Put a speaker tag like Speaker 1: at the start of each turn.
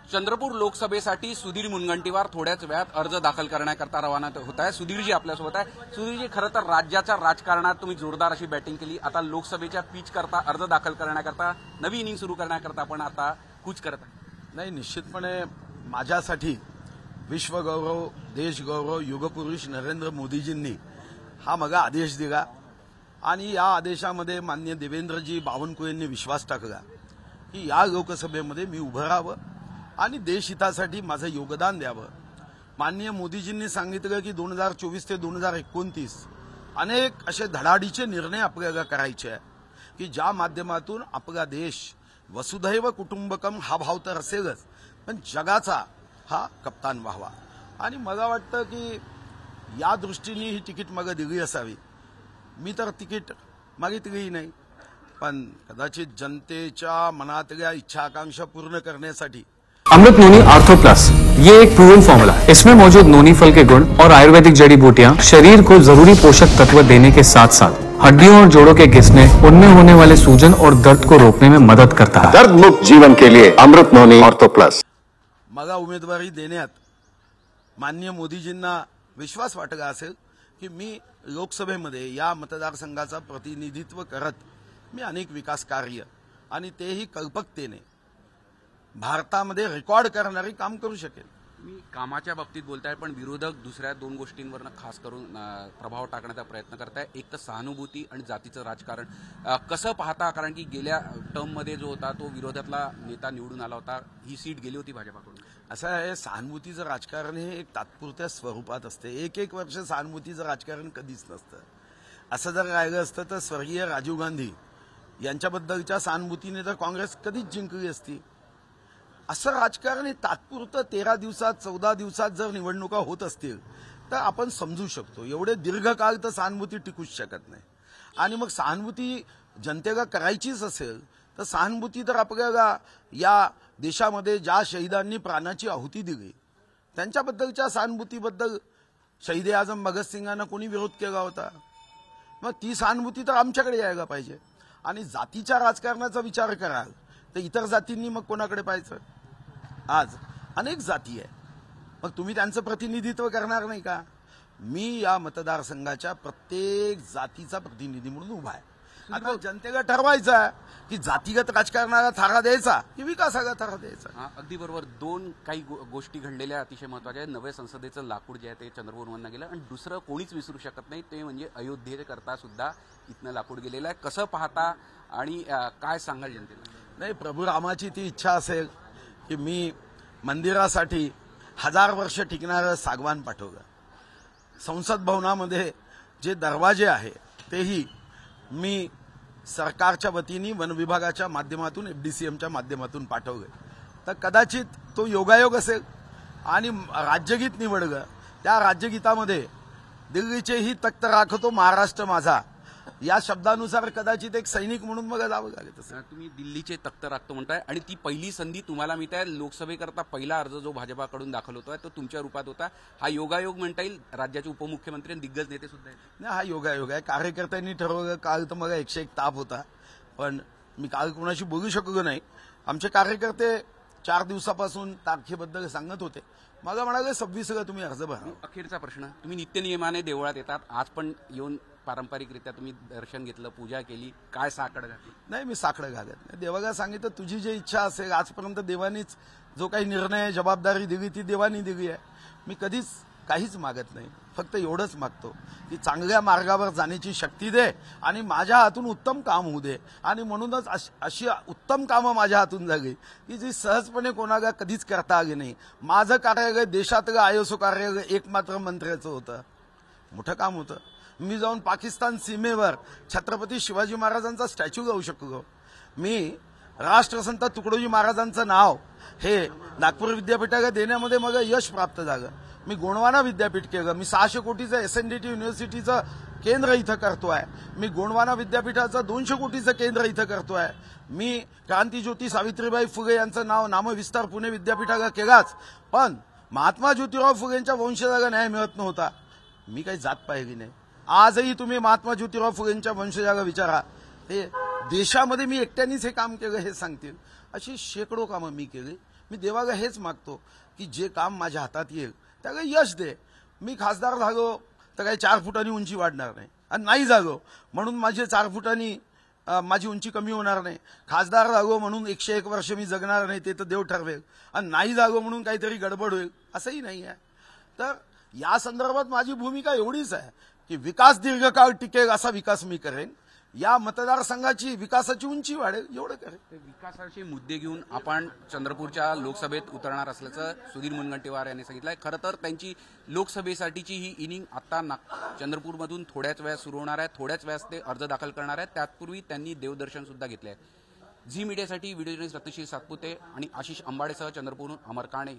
Speaker 1: चंद्रपूर लोकसभेसाठी सुधीर मुनगंटीवार थोड्याच वेळात अर्ज दाखल करण्याकरता रवाना होत आहे। सुधीरजी आपल्यासोबत आहे। सुधीरजी, खरं तर राज्याच्या राजकारणात तुम्ही जोरदार अशी बॅटिंग केली। आता लोकसभेच्या पिच करता अर्ज दाखल करण्याकरता नवी इनिंग सुरू करण्याकरता आपण आता कूच करत आहे।
Speaker 2: नाही, निश्चितपणे माझ्यासाठी विश्वगौरव, देशगौरव, युगपुरुष नरेंद्र मोदीजींनी हा मगा आदेश दिला आणि या आदेशामध्ये माननीय देवेंद्रजी बावनकुळेंनी विश्वास टाकला की या लोकसभेमध्ये मी उभं राहावं आणि देशहितासाठी माझं योगदान द्यावं। माननीय मोदीजींनी सांगितलं की 2024 ते 2029 अनेक असे धडाडीचे निर्णय आपल्याला करायचे आहे की ज्या माध्यमातून आपला देश वसुधैव कुटुंबकम हा भाव तर असेलच, पण जगाचा हा कप्तान व्हावा। आणि मला वाटतं की या दृष्टीने ही तिकीट मला दिली असावी। मी तर तिकीट मागितलीही नाही, पण कदाचित जनतेच्या मनातल्या इच्छा आकांक्षा पूर्ण करण्यासाठी
Speaker 3: अमृत नोनी आर्थो प्लस, ये एक प्रूवन फॉर्मूला है। इसमें मौजूद नोनी फल के गुण और आयुर्वेदिक जड़ी बूटियां शरीर को जरूरी पोषक तत्व देने के साथ साथ हड्डियों और जोड़ों के घिसने, उनमें होने वाले सूजन और दर्द को रोकने में मदद करता है।
Speaker 4: दर्द मुक्त जीवन के लिए अमृत नोनी आर्थो प्लस।
Speaker 2: मला उमेदवारी देण्यात माननीय मोदीजींना विश्वास वाटला असेल की मी लोकसभेमध्ये या मतदारसंघाचा प्रतिनिधित्व करत मी अनेक विकास कार्य आणि तेही कल्पकतेने भारतामध्ये रेकॉर्ड करणारे काम करू शकेल।
Speaker 1: मी कामाच्या बाबतीत बोलताय, पण विरोधक दुसऱ्या दोन गोष्टींवर खास करून प्रभाव टाकण्याचा प्रयत्न करताय। एक तर सहानुभूती आणि जातीचं राजकारण कसं पाहता? कारण की गेल्या टर्ममध्ये जो होता तो विरोधातला नेता निवडून आला होता, ही सीट गेली होती भाजपाकडून।
Speaker 2: असं आहे, सहानुभूतीचं राजकारण हे एक तात्पुरत्या स्वरूपात असते। एक वर्ष सहानुभूतीचं राजकारण कधीच नसतं। असं जर राहिलं असतं तर स्वर्गीय राजीव गांधी यांच्याबद्दलच्या सहानुभूतीने तर काँग्रेस कधीच जिंकली असती। असं राजकारण हे तात्पुरतं 13 दिवसात 14 दिवसात जर निवडणुका होत असतील तर आपण समजू शकतो। एवढे दीर्घकाळ तर सहानुभूती टिकूच शकत नाही। आणि मग सहानुभूती जनतेला करायचीच असेल तर सहानुभूती तर आपल्याला या देशामध्ये ज्या शहीदांनी प्राणाची आहुती दिली त्यांच्याबद्दलच्या सहानुभूतीबद्दल शहीद आजम भगतसिंगांना कोणी विरोध केला होता? मग ती सहानुभूती तर आमच्याकडे यायला पाहिजे। आणि जातीच्या राजकारणाचा विचार कराल तर इतर जातींनी मग कोणाकडे पाहायचं? आज अनेक जाती आहे, मग तुम्ही त्यांचं प्रतिनिधित्व करणार नाही का? मी या मतदारसंघाच्या प्रत्येक जातीचा प्रतिनिधी म्हणून उभा आहे। आता जनतेला ठरवायचं आहे की जातीगत राजकारणाला थारा द्यायचा की विकासाला थारा द्यायचा।
Speaker 1: अगदी बरोबर। दोन काही गोष्टी घडलेल्या अतिशय महत्त्वाच्या आहेत। नव्या संसदेचं लाकूड जे आहे ते चंद्रपूरमधनं गेलं आणि दुसरं कोणीच विसरू शकत नाही ते म्हणजे अयोध्येकरता सुद्धा इथनं लाकूड गेलेलं आहे। कसं पाहता आणि काय सांगाल जनतेला?
Speaker 2: नाही, प्रभू रामाची ती इच्छा असेल की मी मंदिरासाठी 1000 वर्ष टिकणारं सागवान पाठवलं। संसद भवनामध्ये जे दरवाजे आहे तेही मी सरकारच्या वतीने वन विभागाच्या माध्यमातून FDCMच्या माध्यमातून पाठवले। तर कदाचित तो योगायोग असेल आणि राज्यगीत निवडलं। त्या राज्यगीतामध्ये दिल्लीचेही तख्त राखतो महाराष्ट्र माझा या शब्दानुसार कदाचित एक सैनिक म्हणून मग जावं लागेल। तसं
Speaker 1: तुम्ही दिल्लीचे तख्त राखतो म्हणताय आणि ती पहिली संधी तुम्हाला मिळते। लोकसभेकरता पहिला अर्ज जो भाजपाकडून दाखल होतोय तो तुमच्या रूपात होता। हा योगायोग म्हणता येईल। राज्याचे उपमुख्यमंत्री आणि दिग्गज नेते सुद्धा आहेत।
Speaker 2: नाही, हा योगायोग आहे। कार्यकर्त्यांनी ठरवलं। काल तर मला 101 ताप होता, पण मी काल कोणाशी बोलू शकलो नाही। आमचे कार्यकर्ते 4 दिवसापासून तारखेबद्दल सांगत होते। मला म्हणाले 26ला तुम्ही अर्ज भरा।
Speaker 1: अखेरचा प्रश्न, तुम्ही नित्यनियमाने देवळात येतात, आज पण येऊन पारंपरिकरित्या तुम्ही दर्शन घेतलं, पूजा केली, काय साकडं घातली?
Speaker 2: नाही, मी साकडं घालत नाही। देवाला सांगितलं तुझी जी इच्छा असेल, आजपर्यंत देवानीच जो काही निर्णय जबाबदारी दिली ती देवानी दिली आहे। मी कधीच काहीच मागत नाही, फक्त एवढंच मागतो की चांगल्या मार्गावर जाण्याची शक्ती दे आणि माझ्या हातून उत्तम काम होऊ दे। आणि म्हणूनच अशी उत्तम कामं माझ्या हातून झाली की जी सहजपणे कोणाला कधीच करता आली नाही। माझं कार्यालय देशातलं ISO कार्यालय एकमात्र मंत्र्याचं होतं, मोठं काम होतं। मी जाऊन पाकिस्तान सीमेवर छत्रपती शिवाजी महाराजांचा स्टॅच्यू लावू शकलो। मी राष्ट्रसंत तुकडोजी महाराजांचं नाव हे नागपूर विद्यापीठाला देण्यामध्ये मला यश प्राप्त झालं। मी गोंडवाना विद्यापीठ केलं। मी 600 कोटीचं SNDT युनिव्हर्सिटीचं केंद्र इथं करतोय। मी गोंडवाना विद्यापीठाचं 200 कोटीचं केंद्र इथं करतोय। मी क्रांतीज्योती सावित्रीबाई फुले यांचं नामविस्तार पुणे विद्यापीठाला केलाच, पण महात्मा ज्योतिराव फुलेंच्या वंशजाला न्याय मिळत नव्हता। मी काही जात पाहिली नाही। आजही तुम्ही महात्मा ज्योतिराव फुलेंच्या वंशजाला विचारा, ते देशामध्ये मी एकट्यानेच हे काम केलं हे सांगतील। अशी शेकडो कामं मी केली। मी देवाला हेच मागतो की जे काम माझ्या हातात येईल त्याला यश दे. मी खासदार झालो तर काही 4 फुटांनी उंची वाढणार नाही, आणि नाही झालो म्हणून माझे 4 फुटांनी माझी उंची कमी होणार नाही. खासदार झालो म्हणून 101 वर्ष मी जगणार नाही, ते तर देव ठरवेल. आणि नाही झालो म्हणून काहीतरी गडबड होईल असंही नाही आहे. तर या संदर्भात माझी भूमिका एवढीच आहे की विकास दीर्घकाळ टिकेल असा विकास मी करेन, या मतदारसंघाची विकासाची उंची वाढेल एवढं करेन.
Speaker 1: विकासाचे मुद्दे घेऊन आपण चंद्रपूरच्या लोकसभेत उतरणार असल्याचं सुधीर मुनगंटीवार यांनी सांगितलंय. खरं तर त्यांची लोकसभेसाठीची ही इनिंग आता चंद्रपूरमधून थोड्याच वेळात सुरू होणार आहे. थोड्याच वेळात ते अर्ज दाखल करणार आहेत. त्यापूर्वी त्यांनी देवदर्शन सुद्धा घेतले आहे. Zee मीडियासाठी video journalist Ratnashil Satpute आणि आशिष अंबाडेसह चंद्रपूरहून अमर काणे.